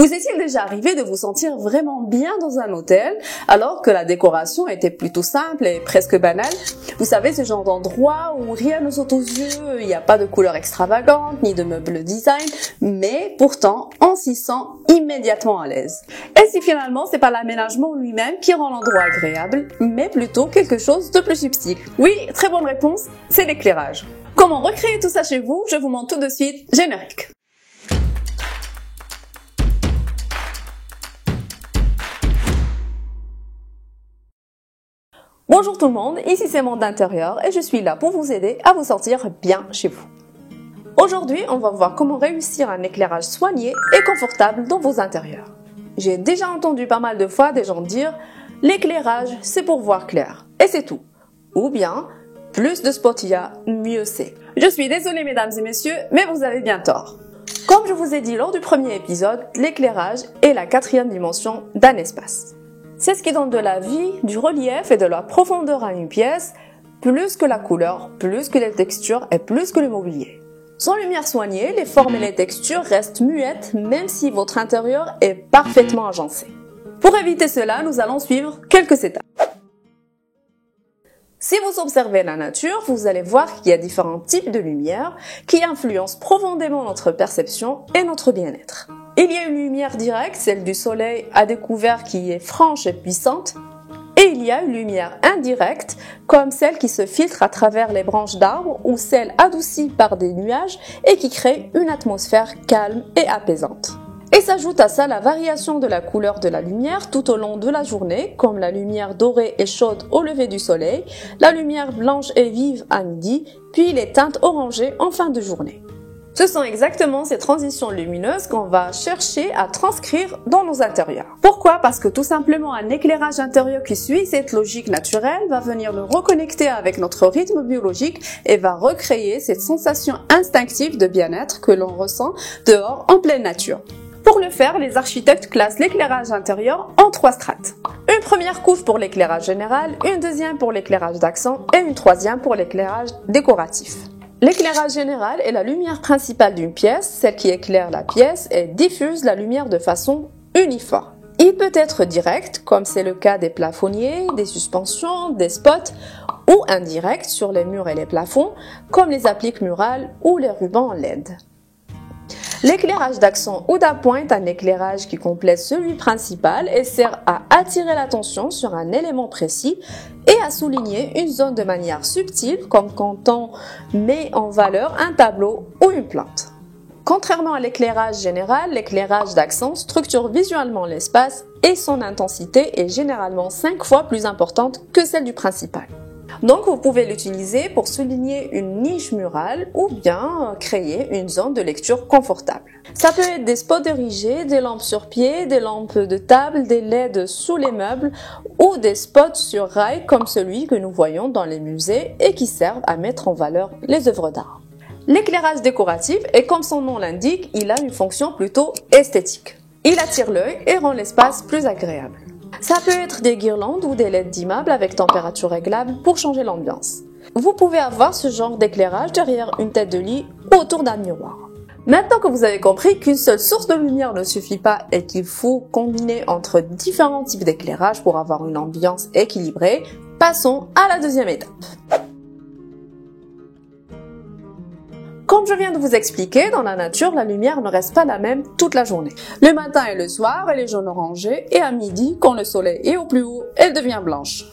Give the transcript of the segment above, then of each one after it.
Vous est-il déjà arrivé de vous sentir vraiment bien dans un hôtel alors que la décoration était plutôt simple et presque banale? Vous savez, ce genre d'endroit où rien ne saute aux yeux, il n'y a pas de couleurs extravagantes ni de meubles design, mais pourtant on s'y sent immédiatement à l'aise. Et si finalement c'est pas l'aménagement lui-même qui rend l'endroit agréable, mais plutôt quelque chose de plus subtil? Oui, très bonne réponse, c'est l'éclairage. Comment recréer tout ça chez vous? Je vous montre tout de suite, générique. Bonjour tout le monde, ici c'est Monde d'Intérieur et je suis là pour vous aider à vous sentir bien chez vous. Aujourd'hui, on va voir comment réussir un éclairage soigné et confortable dans vos intérieurs. J'ai déjà entendu pas mal de fois des gens dire « l'éclairage, c'est pour voir clair » et c'est tout. Ou bien « plus de spots il y a, mieux c'est ». Je suis désolée mesdames et messieurs, mais vous avez bien tort. Comme je vous ai dit lors du premier épisode, l'éclairage est la quatrième dimension d'un espace. C'est ce qui donne de la vie, du relief et de la profondeur à une pièce, plus que la couleur, plus que les textures et plus que le mobilier. Sans lumière soignée, les formes et les textures restent muettes même si votre intérieur est parfaitement agencé. Pour éviter cela, nous allons suivre quelques étapes. Si vous observez la nature, vous allez voir qu'il y a différents types de lumière qui influencent profondément notre perception et notre bien-être. Il y a une lumière directe, celle du soleil à découvert qui est franche et puissante, et il y a une lumière indirecte, comme celle qui se filtre à travers les branches d'arbres ou celle adoucie par des nuages et qui crée une atmosphère calme et apaisante. Et s'ajoute à ça la variation de la couleur de la lumière tout au long de la journée, comme la lumière dorée et chaude au lever du soleil, la lumière blanche et vive à midi, puis les teintes orangées en fin de journée. Ce sont exactement ces transitions lumineuses qu'on va chercher à transcrire dans nos intérieurs. Pourquoi? Parce que tout simplement un éclairage intérieur qui suit cette logique naturelle va venir le reconnecter avec notre rythme biologique et va recréer cette sensation instinctive de bien-être que l'on ressent dehors en pleine nature. Pour le faire, les architectes classent l'éclairage intérieur en 3 strates. Une première couche pour l'éclairage général, une deuxième pour l'éclairage d'accent et une troisième pour l'éclairage décoratif. L'éclairage général est la lumière principale d'une pièce, celle qui éclaire la pièce et diffuse la lumière de façon uniforme. Il peut être direct, comme c'est le cas des plafonniers, des suspensions, des spots, ou indirect sur les murs et les plafonds, comme les appliques murales ou les rubans LED. L'éclairage d'accent ou d'appoint est un éclairage qui complète celui principal et sert à attirer l'attention sur un élément précis et à souligner une zone de manière subtile comme quand on met en valeur un tableau ou une plante. Contrairement à l'éclairage général, l'éclairage d'accent structure visuellement l'espace et son intensité est généralement 5 fois plus importante que celle du principal. Donc vous pouvez l'utiliser pour souligner une niche murale ou bien créer une zone de lecture confortable. Ça peut être des spots érigés, des lampes sur pied, des lampes de table, des LED sous les meubles ou des spots sur rail comme celui que nous voyons dans les musées et qui servent à mettre en valeur les œuvres d'art. L'éclairage décoratif est comme son nom l'indique, il a une fonction plutôt esthétique. Il attire l'œil et rend l'espace plus agréable. Ça peut être des guirlandes ou des LED d'immeubles avec température réglable pour changer l'ambiance. Vous pouvez avoir ce genre d'éclairage derrière une tête de lit ou autour d'un miroir. Maintenant que vous avez compris qu'une seule source de lumière ne suffit pas et qu'il faut combiner entre différents types d'éclairage pour avoir une ambiance équilibrée, passons à la deuxième étape. Comme je viens de vous expliquer, dans la nature, la lumière ne reste pas la même toute la journée. Le matin et le soir, elle est jaune orangée et à midi, quand le soleil est au plus haut, elle devient blanche.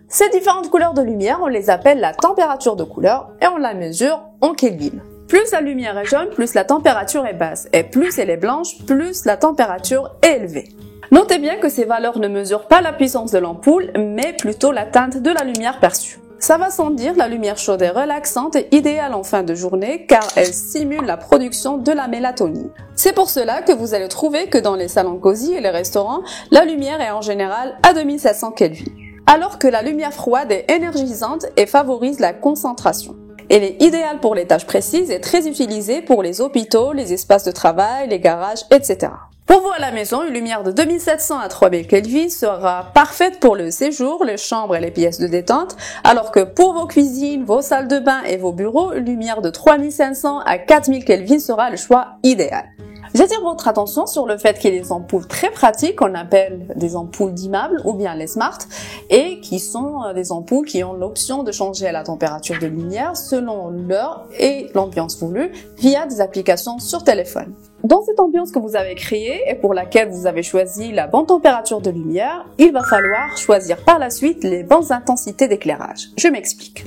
Ces différentes couleurs de lumière, on les appelle la température de couleur et on la mesure en Kelvin. Plus la lumière est jaune, plus la température est basse et plus elle est blanche, plus la température est élevée. Notez bien que ces valeurs ne mesurent pas la puissance de l'ampoule, mais plutôt la teinte de la lumière perçue. Ça va sans dire, la lumière chaude et relaxante est idéale en fin de journée car elle stimule la production de la mélatonine. C'est pour cela que vous allez trouver que dans les salons cosy et les restaurants, la lumière est en général à 2700 Kelvin. Alors que la lumière froide est énergisante et favorise la concentration. Elle est idéale pour les tâches précises et très utilisée pour les hôpitaux, les espaces de travail, les garages, etc. Pour vous à la maison, une lumière de 2700 à 3000 Kelvin sera parfaite pour le séjour, les chambres et les pièces de détente, alors que pour vos cuisines, vos salles de bain et vos bureaux, une lumière de 3500 à 4000 Kelvin sera le choix idéal. J'attire votre attention sur le fait qu'il y a des ampoules très pratiques qu'on appelle des ampoules dimmables ou bien les smart et qui sont des ampoules qui ont l'option de changer la température de lumière selon l'heure et l'ambiance voulue via des applications sur téléphone. Dans cette ambiance que vous avez créée et pour laquelle vous avez choisi la bonne température de lumière, il va falloir choisir par la suite les bonnes intensités d'éclairage. Je m'explique.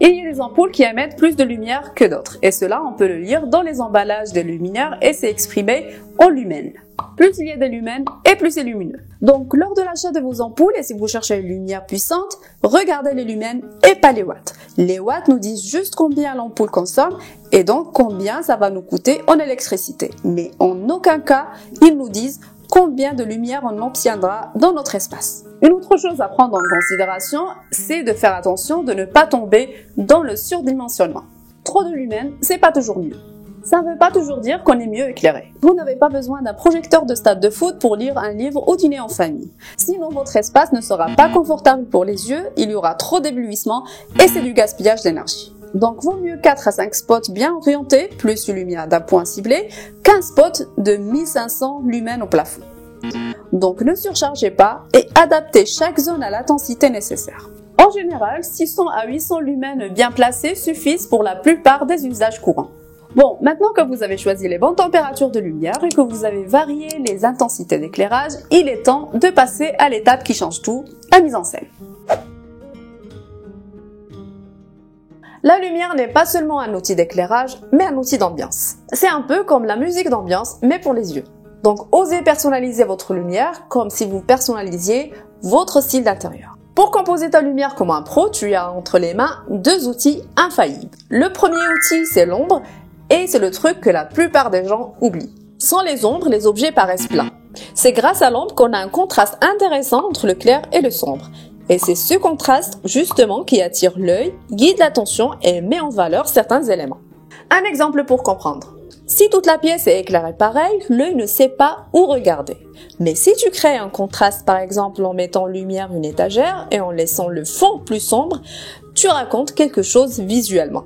Il y a des ampoules qui émettent plus de lumière que d'autres, et cela on peut le lire dans les emballages des luminaires et c'est exprimé en lumens. Plus il y a des lumens et plus c'est lumineux. Donc lors de l'achat de vos ampoules, et si vous cherchez une lumière puissante, regardez les lumens et pas les watts. Les watts nous disent juste combien l'ampoule consomme et donc combien ça va nous coûter en électricité. Mais en aucun cas, ils nous disent combien de lumière on obtiendra dans notre espace. Une autre chose à prendre en considération, c'est de faire attention de ne pas tomber dans le surdimensionnement. Trop de lumens, c'est pas toujours mieux. Ça ne veut pas toujours dire qu'on est mieux éclairé. Vous n'avez pas besoin d'un projecteur de stade de foot pour lire un livre ou dîner en famille. Sinon, votre espace ne sera pas confortable pour les yeux, il y aura trop d'éblouissement et c'est du gaspillage d'énergie. Donc, vaut mieux 4 à 5 spots bien orientés, plus une lumière d'un point ciblé, qu'un spot de 1500 lumens au plafond. Donc, ne surchargez pas et adaptez chaque zone à l'intensité nécessaire. En général, 600 à 800 lumens bien placés suffisent pour la plupart des usages courants. Bon, maintenant que vous avez choisi les bonnes températures de lumière et que vous avez varié les intensités d'éclairage, il est temps de passer à l'étape qui change tout, la mise en scène. La lumière n'est pas seulement un outil d'éclairage, mais un outil d'ambiance. C'est un peu comme la musique d'ambiance, mais pour les yeux. Donc, osez personnaliser votre lumière comme si vous personnalisiez votre style d'intérieur. Pour composer ta lumière comme un pro, tu as entre les mains 2 outils infaillibles. Le premier outil, c'est l'ombre, et c'est le truc que la plupart des gens oublient. Sans les ombres, les objets paraissent plats. C'est grâce à l'ombre qu'on a un contraste intéressant entre le clair et le sombre. Et c'est ce contraste, justement, qui attire l'œil, guide l'attention et met en valeur certains éléments. Un exemple pour comprendre. Si toute la pièce est éclairée pareil, l'œil ne sait pas où regarder. Mais si tu crées un contraste, par exemple en mettant en lumière une étagère et en laissant le fond plus sombre, tu racontes quelque chose visuellement.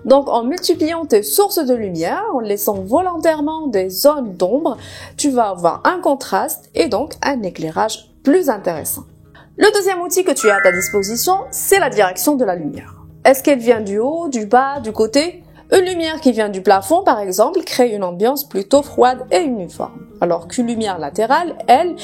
Donc en multipliant tes sources de lumière, en laissant volontairement des zones d'ombre, tu vas avoir un contraste et donc un éclairage plus intéressant. Le deuxième outil que tu as à ta disposition, c'est la direction de la lumière. Est-ce qu'elle vient du haut, du bas, du côté ? Une lumière qui vient du plafond, par exemple, crée une ambiance plutôt froide et uniforme. Alors qu'une lumière latérale, elle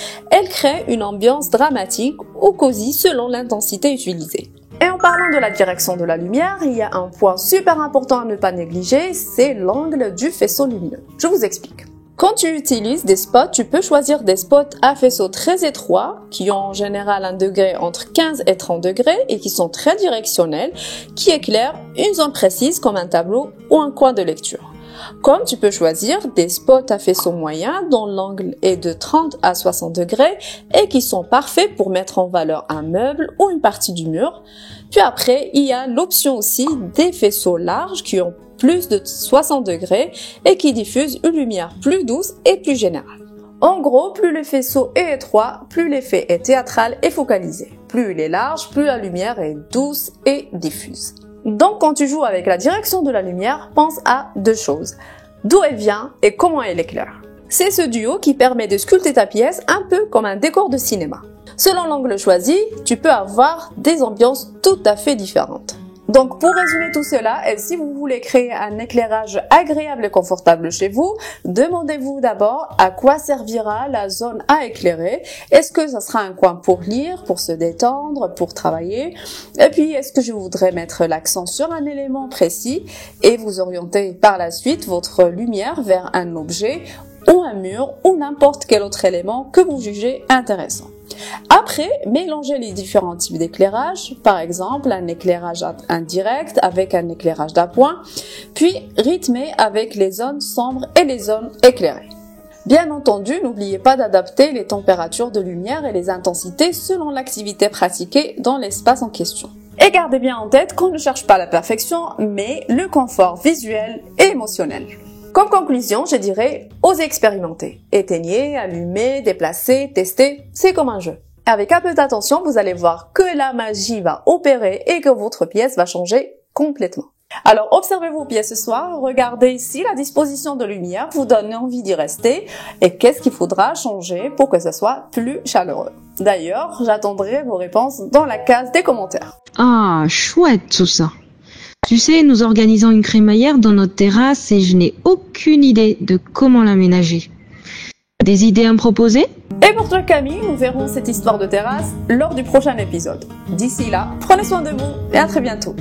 crée une ambiance dramatique ou cosy selon l'intensité utilisée. Et en parlant de la direction de la lumière, il y a un point super important à ne pas négliger, c'est l'angle du faisceau lumineux. Je vous explique. Quand tu utilises des spots, tu peux choisir des spots à faisceau très étroit, qui ont en général un degré entre 15 et 30 degrés et qui sont très directionnels, qui éclairent une zone précise comme un tableau ou un coin de lecture. Comme tu peux choisir des spots à faisceau moyen dont l'angle est de 30 à 60 degrés et qui sont parfaits pour mettre en valeur un meuble ou une partie du mur. Puis après, il y a l'option aussi des faisceaux larges qui ont plus de 60 degrés et qui diffusent une lumière plus douce et plus générale. En gros, plus le faisceau est étroit, plus l'effet est théâtral et focalisé. Plus il est large, plus la lumière est douce et diffuse. Donc quand tu joues avec la direction de la lumière, pense à 2 choses. D'où elle vient et comment elle éclaire. C'est ce duo qui permet de sculpter ta pièce un peu comme un décor de cinéma. Selon l'angle choisi, tu peux avoir des ambiances tout à fait différentes. Donc pour résumer tout cela, et si vous voulez créer un éclairage agréable et confortable chez vous, demandez-vous d'abord à quoi servira la zone à éclairer. Est-ce que ça sera un coin pour lire, pour se détendre, pour travailler? Et puis est-ce que je voudrais mettre l'accent sur un élément précis et vous orienter par la suite votre lumière vers un objet ou un mur ou n'importe quel autre élément que vous jugez intéressant. Après, mélangez les différents types d'éclairage, par exemple un éclairage indirect avec un éclairage d'appoint, puis rythmez avec les zones sombres et les zones éclairées. Bien entendu, n'oubliez pas d'adapter les températures de lumière et les intensités selon l'activité pratiquée dans l'espace en question. Et gardez bien en tête qu'on ne cherche pas la perfection, mais le confort visuel et émotionnel. Comme conclusion, je dirais, osez expérimenter. Éteignez, allumez, déplacez, testez, c'est comme un jeu. Avec un peu d'attention, vous allez voir que la magie va opérer et que votre pièce va changer complètement. Alors observez vos pieds ce soir, regardez si la disposition de lumière vous donne envie d'y rester et qu'est-ce qu'il faudra changer pour que ça soit plus chaleureux. D'ailleurs, j'attendrai vos réponses dans la case des commentaires. Ah, chouette tout ça. Tu sais, nous organisons une crémaillère dans notre terrasse et je n'ai aucune idée de comment l'aménager. Des idées à me proposer ? Et pour toi Camille, nous verrons cette histoire de terrasse lors du prochain épisode. D'ici là, prenez soin de vous et à très bientôt.